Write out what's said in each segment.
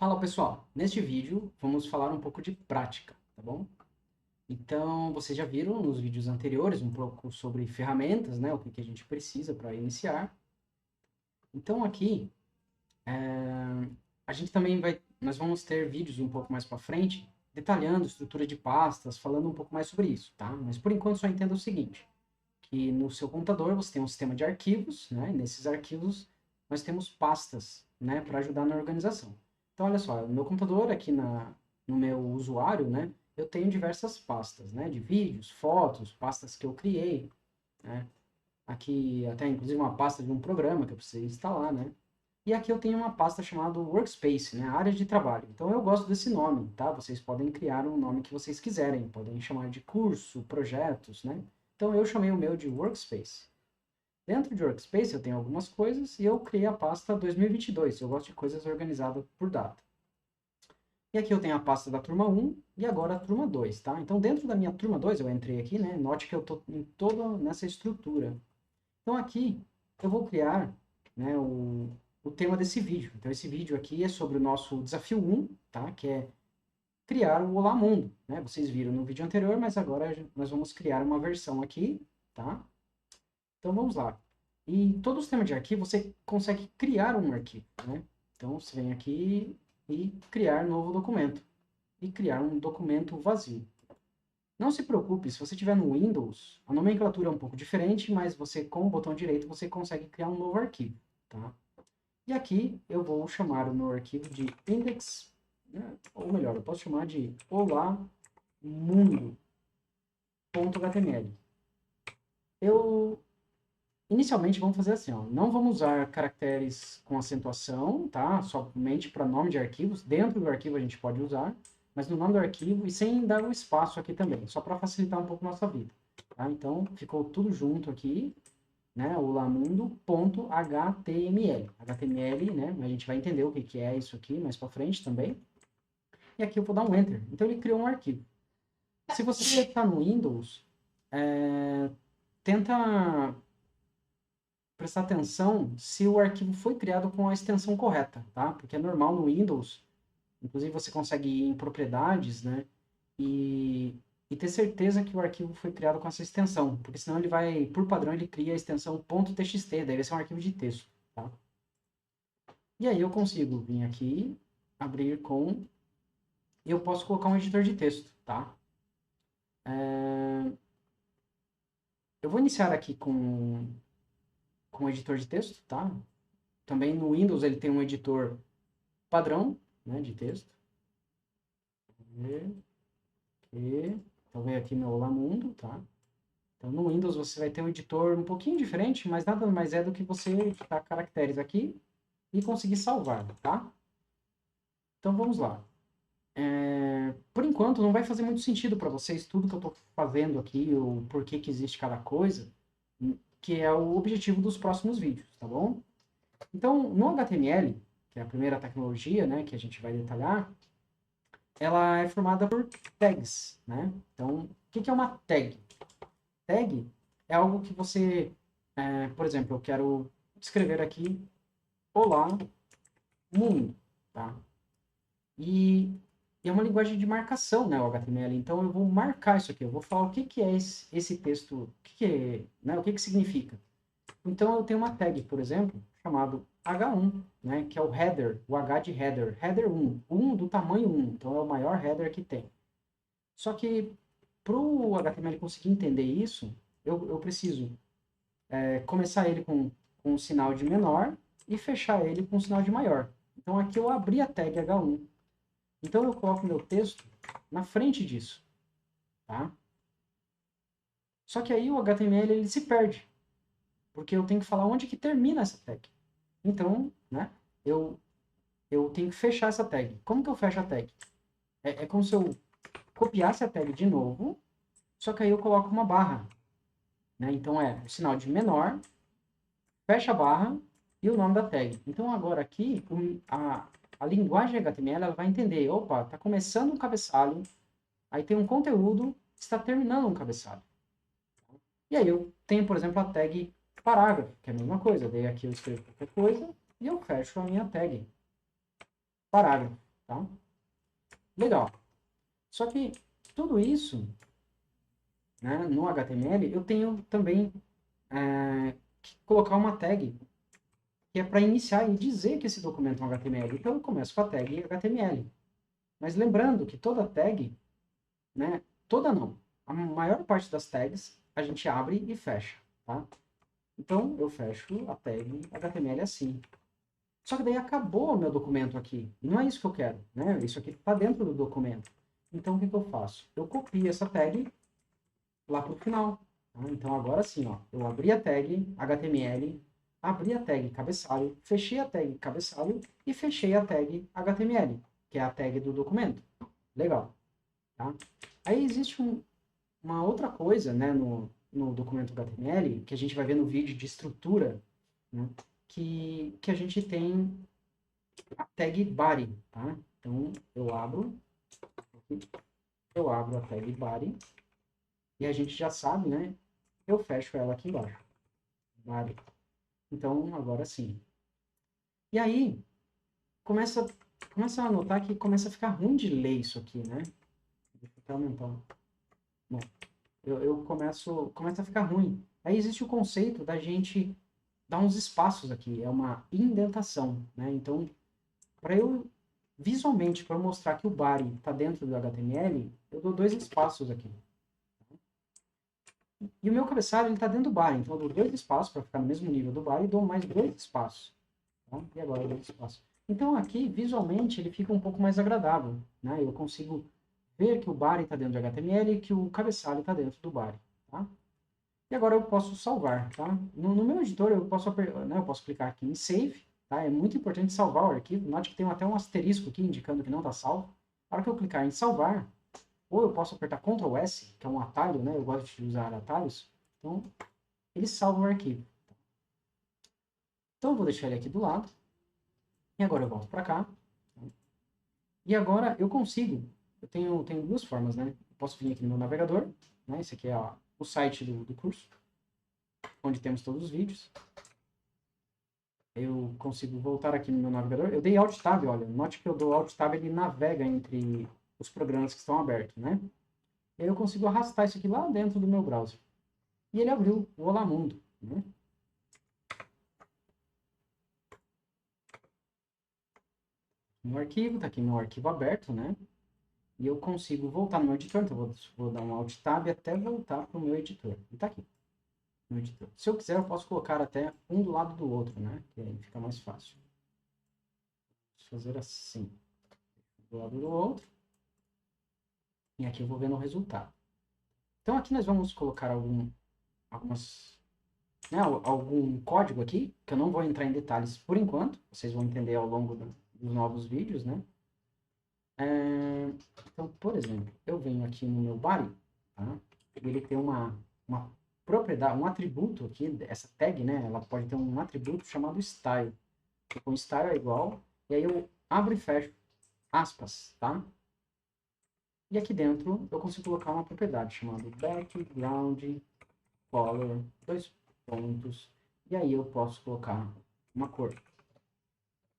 Fala pessoal, neste vídeo vamos falar um pouco de prática, tá bom? Então, vocês já viram nos vídeos anteriores um pouco sobre ferramentas, né? O que a gente precisa para iniciar. Então aqui, a gente também nós vamos ter vídeos um pouco mais para frente, detalhando estrutura de pastas, falando um pouco mais sobre isso, tá? Mas por enquanto só entenda o seguinte, que no seu computador você tem um sistema de arquivos, né? E nesses arquivos nós temos pastas, né? Para ajudar na organização. Então, olha só, no meu computador, aqui no meu usuário, né? Eu tenho diversas pastas, né? De vídeos, fotos, pastas que eu criei, né? Aqui até inclusive uma pasta de um programa que eu precisei instalar, né? E aqui eu tenho uma pasta chamada Workspace, né? Área de trabalho. Então eu gosto desse nome, tá? Vocês podem criar um nome que vocês quiserem, podem chamar de curso, projetos, né? Então eu chamei o meu de Workspace. Dentro de Workspace eu tenho algumas coisas e eu criei a pasta 2022. Eu gosto de coisas organizadas por data. E aqui eu tenho a pasta da turma 1 e agora a turma 2, tá? Então dentro da minha turma 2 eu entrei aqui, né? Note que eu estou em toda nessa estrutura. Então aqui eu vou criar, né, o tema desse vídeo. Então esse vídeo aqui é sobre o nosso desafio 1, tá? Que é criar o Olá Mundo, né? Vocês viram no vídeo anterior, mas agora nós vamos criar uma versão aqui, tá? Então vamos lá. E todo o sistema de arquivo você consegue criar um arquivo, né? Então você vem aqui e criar novo documento. E criar um documento vazio. Não se preocupe, se você tiver no Windows, a nomenclatura é um pouco diferente, mas você com o botão direito você consegue criar um novo arquivo, tá? E aqui eu vou chamar o meu arquivo de index, né? Ou melhor, eu posso chamar de olá mundo.html. Eu Inicialmente, vamos fazer assim, ó. Não vamos usar caracteres com acentuação, tá? Somente para nome de arquivos. Dentro do arquivo a gente pode usar, mas no nome do arquivo e sem dar um espaço aqui também, só para facilitar um pouco a nossa vida. Tá? Então, ficou tudo junto aqui, né? O lamundo.html. HTML, né? A gente vai entender o que é isso aqui mais para frente também. E aqui eu vou dar um Enter. Então, ele criou um arquivo. Se você está no Windows, tenta prestar atenção se o arquivo foi criado com a extensão correta, tá? Porque é normal no Windows, inclusive você consegue ir em propriedades, né? E ter certeza que o arquivo foi criado com essa extensão, porque senão ele vai, por padrão, ele cria a extensão .txt, daí vai ser um arquivo de texto, tá? E aí eu consigo vir aqui, abrir com, e eu posso colocar um editor de texto, tá? Eu vou iniciar aqui com o editor de texto, tá? Também no Windows ele tem um editor padrão, né, de texto. Então vem aqui meu Olá Mundo, tá? Então no Windows você vai ter um editor um pouquinho diferente, mas nada mais é do que você digitar caracteres aqui e conseguir salvar, tá? Então vamos lá. Por enquanto não vai fazer muito sentido para vocês tudo que eu estou fazendo aqui, o porquê que existe cada coisa, que é o objetivo dos próximos vídeos, tá bom? Então no HTML, que é a primeira tecnologia, né, que a gente vai detalhar, ela é formada por tags, né? Então, o que é uma tag? Tag é algo que você, por exemplo, eu quero escrever aqui, olá, mundo, tá? E é uma linguagem de marcação, né, o HTML. Então, eu vou marcar isso aqui, eu vou falar o que é esse texto, né, o que significa. Então, eu tenho uma tag, por exemplo, chamado H1, né, que é o header, o H de header, header 1, 1 do tamanho 1, então é o maior header que tem. Só que para o HTML conseguir entender isso, eu preciso começar ele com um sinal de menor e fechar ele com um sinal de maior. Então aqui eu abri a tag H1. Então eu coloco meu texto na frente disso, tá? Só que aí o HTML ele se perde, porque eu tenho que falar onde que termina essa tag. Então, né, eu tenho que fechar essa tag. Como que eu fecho a tag? É como se eu copiasse a tag de novo, só que aí eu coloco uma barra, né? Então é o sinal de menor, fecha a barra e o nome da tag. Então agora aqui a linguagem HTML ela vai entender, opa, está começando um cabeçalho, aí tem um conteúdo, está terminando um cabeçalho. E aí eu tenho, por exemplo, a tag parágrafo, que é a mesma coisa. Daí aqui eu escrevo qualquer coisa e eu fecho a minha tag parágrafo. tá? Legal. Só que tudo isso, né, no HTML, eu tenho também que colocar uma tag que é para iniciar e dizer que esse documento é um HTML. Então eu começo com a tag HTML. Mas lembrando que toda tag, né, toda não, a maior parte das tags a gente abre e fecha, tá? Então eu fecho a tag HTML assim. Só que daí acabou o meu documento aqui. E não é isso que eu quero, né? Isso aqui está dentro do documento. Então o que eu faço? Eu copio essa tag lá para o final. Tá? Então agora sim, ó, eu abri a tag HTML, abri a tag cabeçalho, fechei a tag cabeçalho e fechei a tag HTML, que é a tag do documento. Legal. Tá? Aí existe uma outra coisa, né, no documento HTML, que a gente vai ver no vídeo de estrutura, né, que a gente tem a tag body, tá? Então, eu abro a tag body, e a gente já sabe, né, eu fecho ela aqui embaixo. Body. Então, agora sim. E aí, começa a notar que começa a ficar ruim de ler isso aqui, né? Deixa eu até aumentar. Bom, eu começa a ficar ruim. Aí existe o conceito da gente dar uns espaços aqui, é uma indentação, né? Então, para eu visualmente, para eu mostrar que o body está dentro do HTML, eu dou 2 espaços aqui. E o meu cabeçalho está dentro do body, então eu dou 2 espaços para ficar no mesmo nível do body e dou mais 2 espaços. Tá? E agora 2 espaços. Então aqui, visualmente, ele fica um pouco mais agradável, né? Eu consigo ver que o body está dentro do HTML e que o cabeçalho está dentro do body, tá? E agora eu posso salvar, tá? No meu editor eu posso clicar aqui em Save, tá? É muito importante salvar o arquivo. Note que tem até um asterisco aqui indicando que não está salvo. A hora que eu clicar em salvar, ou eu posso apertar Ctrl S, que é um atalho, né? Eu gosto de usar atalhos. Então, ele salva o arquivo. Então, eu vou deixar ele aqui do lado. E agora eu volto para cá. E agora eu consigo. Eu tenho duas formas, né? Eu posso vir aqui no meu navegador, né? Esse aqui é o site do curso, onde temos todos os vídeos. Eu consigo voltar aqui no meu navegador. Eu dei Alt Tab, olha. Note que eu dou Alt Tab, ele navega entre os programas que estão abertos, né? E aí eu consigo arrastar isso aqui lá dentro do meu browser. E ele abriu o Olá Mundo, né? No arquivo, tá aqui meu arquivo aberto, né? E eu consigo voltar no meu editor, então vou dar um Alt Tab até voltar para o meu editor. E tá aqui, no editor. Se eu quiser, eu posso colocar até um do lado do outro, né? Que aí fica mais fácil. Vou fazer assim. Do lado do outro. E aqui eu vou vendo o resultado. Então aqui nós vamos colocar algum código aqui, que eu não vou entrar em detalhes por enquanto. Vocês vão entender ao longo dos novos vídeos, né? Então, por exemplo, eu venho aqui no meu body, tá? Ele tem uma propriedade, um atributo aqui, essa tag, né? Ela pode ter um atributo chamado style. Com style é igual, e aí eu abro e fecho aspas, tá? E aqui dentro eu consigo colocar uma propriedade chamada background color, 2 pontos, e aí eu posso colocar uma cor.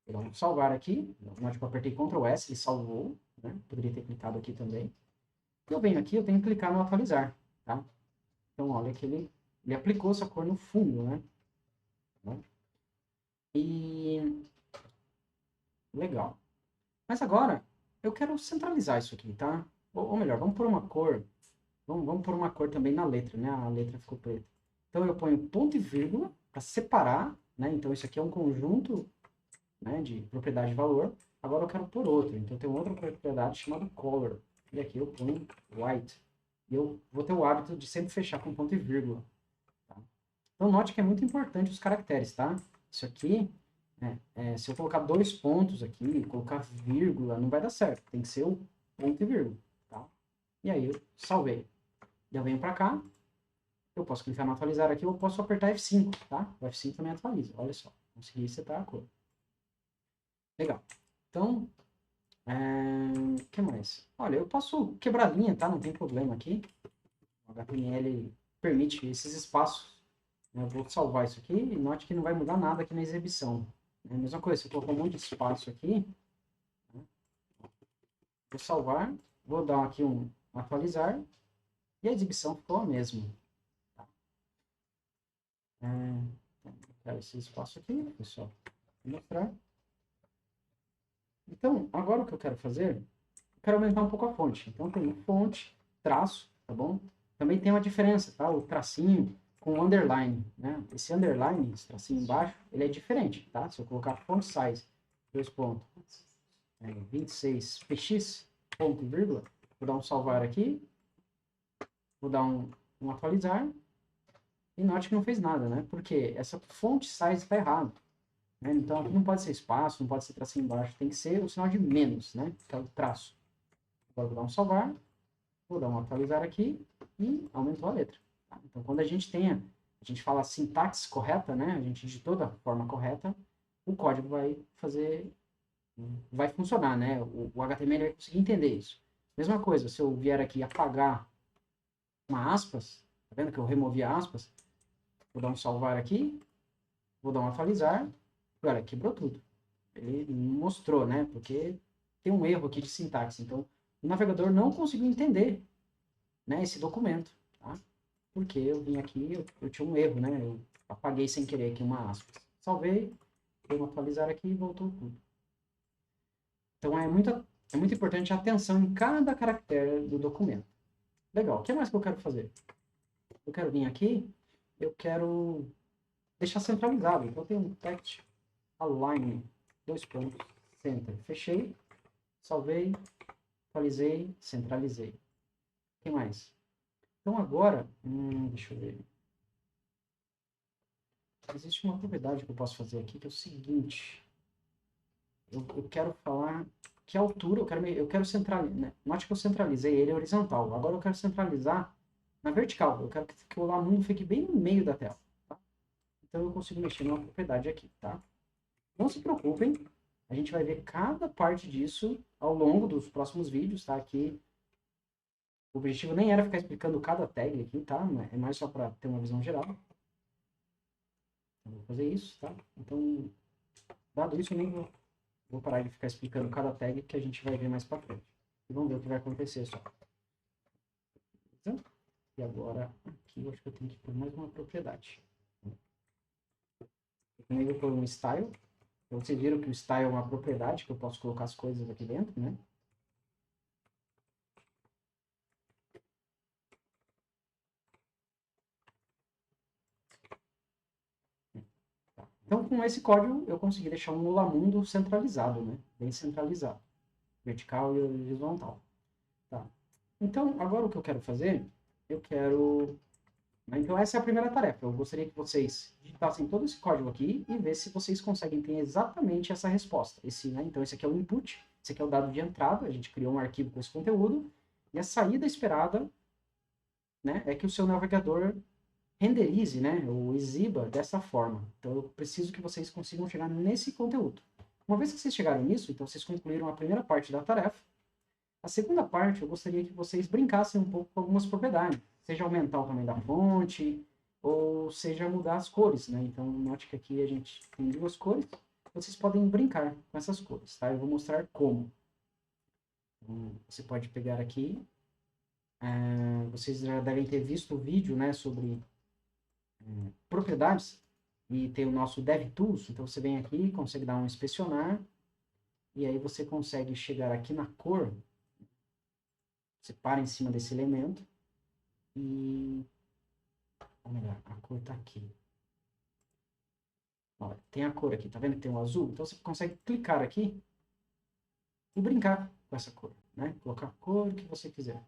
Vou salvar aqui, note que eu apertei Ctrl S, ele salvou, né? Poderia ter clicado aqui também. Eu venho aqui, eu tenho que clicar no atualizar, tá? Então, olha que ele aplicou essa cor no fundo, né? E legal. Mas agora, eu quero centralizar isso aqui, tá? Ou melhor, vamos pôr uma cor. Vamos pôr uma cor também na letra, né? A letra ficou preta. Então, eu ponho ponto e vírgula para separar, né? Então, isso aqui é um conjunto, né, de propriedade e valor. Agora eu quero pôr outro. Então, tem outra propriedade chamada color. E aqui eu ponho white. E eu vou ter o hábito de sempre fechar com ponto e vírgula. Tá? Então, note que é muito importante os caracteres, tá? Isso aqui, se eu colocar 2 pontos aqui, colocar vírgula, não vai dar certo. Tem que ser o ponto e vírgula, tá? E aí eu salvei. Já venho para cá. Eu posso clicar no atualizar aqui, ou eu posso apertar F5, tá? O F5 também atualiza, olha só. Consegui setar a cor. Legal. Então, o que mais? Olha, eu posso quebrar linha, tá? Não tem problema aqui. O HTML permite esses espaços. Eu vou salvar isso aqui e note que não vai mudar nada aqui na exibição. É a mesma coisa, se eu colocar um monte de espaço aqui, né? Vou salvar, vou dar aqui um atualizar, e a exibição ficou a mesma. Tá? Quero esse espaço aqui, pessoal. Vou mostrar. Então, agora o que eu quero fazer, eu quero aumentar um pouco a fonte. Então, tem fonte, traço, tá bom? Também tem uma diferença, tá? O tracinho com o underline, né? Esse underline, esse tracinho embaixo, ele é diferente, tá? Se eu colocar font size, 26 px, ponto e vírgula, vou dar um salvar aqui, vou dar um atualizar, e note que não fez nada, né? Porque essa font size está errado. Né? Então, aqui não pode ser espaço, não pode ser tracinho embaixo, tem que ser o sinal de menos, né? Que é o traço. Agora vou dar um salvar, vou dar um atualizar aqui e aumentou a letra. Tá? Então, quando a gente fala a sintaxe correta, né? A gente digitou da forma correta, o código vai funcionar, né? O HTML vai conseguir entender isso. Mesma coisa, se eu vier aqui apagar uma aspas, tá vendo que eu removi aspas? Vou dar um salvar aqui, vou dar um atualizar, e olha, quebrou tudo. Ele mostrou, né? Porque tem um erro aqui de sintaxe. Então, o navegador não conseguiu entender, né, esse documento, tá? Porque eu vim aqui, eu tinha um erro, né? Eu apaguei sem querer aqui uma aspas. Salvei, vou atualizar aqui e voltou tudo. Então, é muito importante a atenção em cada caractere do documento. Legal, o que mais que eu quero fazer? Eu quero vir aqui, eu quero deixar centralizado. Então, eu tenho um text align, center. Fechei, salvei, atualizei, centralizei. O que mais? Então agora, deixa eu ver. Existe uma propriedade que eu posso fazer aqui, que é o seguinte. Eu quero falar que altura, eu quero centralizar, né? Note que eu centralizei ele horizontal. Agora eu quero centralizar na vertical. Eu quero que o Lamundo fique bem no meio da tela. Tá? Então eu consigo mexer numa propriedade aqui, tá? Não se preocupem, a gente vai ver cada parte disso ao longo dos próximos vídeos, tá? Aqui o objetivo nem era ficar explicando cada tag aqui, tá? É mais só para ter uma visão geral. Então, vou fazer isso, tá? Então, dado isso, eu nem vou parar de ficar explicando cada tag que a gente vai ver mais para frente. E vamos ver o que vai acontecer só. E agora, aqui eu acho que eu tenho que pôr mais uma propriedade. Eu também vou pôr um style. Então, vocês viram que o style é uma propriedade, que eu posso colocar as coisas aqui dentro, né? Então, com esse código, eu consegui deixar um Mulamundo centralizado, né? Bem centralizado. Vertical e horizontal. Tá. Então, agora o que eu quero fazer, eu quero... Então, essa é a primeira tarefa. Eu gostaria que vocês digitassem todo esse código aqui e ver se vocês conseguem ter exatamente essa resposta. Então, esse aqui é o input, esse aqui é o dado de entrada, a gente criou um arquivo com esse conteúdo, e a saída esperada, né, é que o seu navegador renderize, né, ou exiba dessa forma. Então, eu preciso que vocês consigam chegar nesse conteúdo. Uma vez que vocês chegaram nisso, então vocês concluíram a primeira parte da tarefa. A segunda parte, eu gostaria que vocês brincassem um pouco com algumas propriedades, seja aumentar o tamanho da fonte, ou seja mudar as cores, né? Então, note que aqui a gente tem duas cores, vocês podem brincar com essas cores, tá? Eu vou mostrar como. Então, você pode pegar aqui, vocês já devem ter visto o vídeo, né, sobre propriedades, e tem o nosso DevTools, então você vem aqui, consegue dar um inspecionar, e aí você consegue chegar aqui na cor, você para em cima desse elemento, e... Ou melhor, a cor tá aqui. Olha, tem a cor aqui, tá vendo que tem um azul? Então você consegue clicar aqui e brincar com essa cor, né? Colocar a cor que você quiser.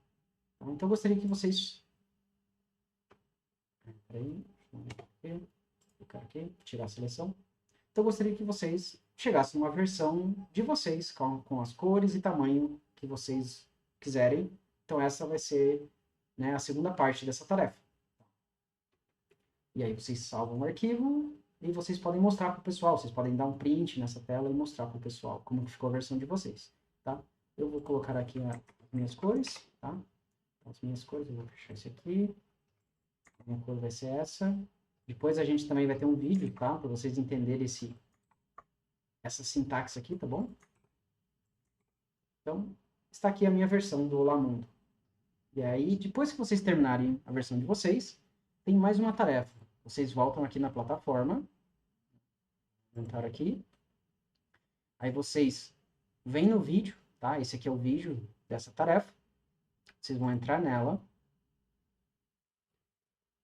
Então eu gostaria que vocês... Peraí, clicar aqui, tirar a seleção. Então eu gostaria que vocês chegassem numa versão de vocês, com as cores e tamanho que vocês quiserem. Então essa vai ser, né, a segunda parte dessa tarefa. E aí vocês salvam o arquivo e vocês podem mostrar para o pessoal. Vocês podem dar um print nessa tela e mostrar para o pessoal como que ficou a versão de vocês, tá? Eu vou colocar aqui as minhas cores, tá? As minhas cores, eu vou fechar isso aqui. A minha cor vai ser essa. Depois a gente também vai ter um vídeo, tá? Para vocês entenderem essa sintaxe aqui, tá bom? Então, está aqui a minha versão do Olá Mundo. E aí, depois que vocês terminarem a versão de vocês, tem mais uma tarefa. Vocês voltam aqui na plataforma, vou entrar aqui, aí vocês vêm no vídeo, tá? Esse aqui é o vídeo dessa tarefa. Vocês vão entrar nela.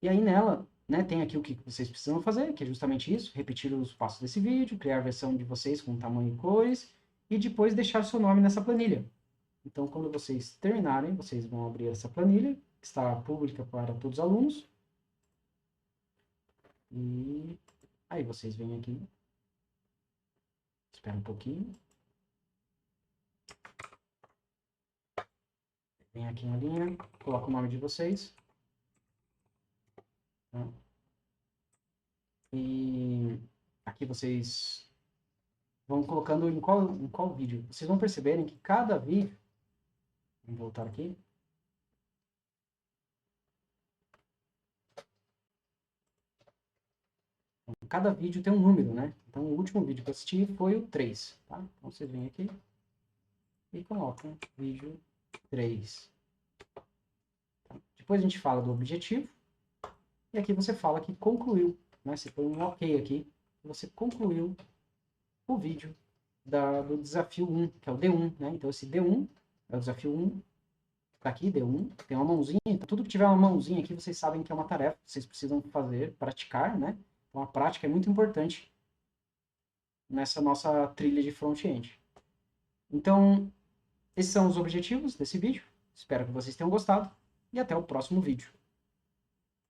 E aí nela, né, tem aqui o que vocês precisam fazer, que é justamente isso, repetir os passos desse vídeo, criar a versão de vocês com tamanho e cores, e depois deixar seu nome nessa planilha. Então, quando vocês terminarem, vocês vão abrir essa planilha, que está pública para todos os alunos. E aí vocês vêm aqui, espera um pouquinho. Vem aqui na linha, coloca o nome de vocês. Tá? E aqui vocês vão colocando em qual vídeo. Vocês vão perceberem que cada vídeo, vamos voltar aqui, cada vídeo tem um número, né? Então o último vídeo que eu assisti foi o 3, tá? Então vocês vêm aqui e colocam vídeo 3. Tá? Depois a gente fala do objetivo, e aqui você fala que concluiu, né? Você põe um ok aqui, você concluiu o vídeo do desafio 1, que é o D1, né? Então esse D1 é o desafio 1, tá aqui, D1, tem uma mãozinha, então tudo que tiver uma mãozinha aqui, vocês sabem que é uma tarefa, vocês precisam fazer, praticar, né? Então a prática é muito importante nessa nossa trilha de front-end. Então, esses são os objetivos desse vídeo. Espero que vocês tenham gostado e até o próximo vídeo.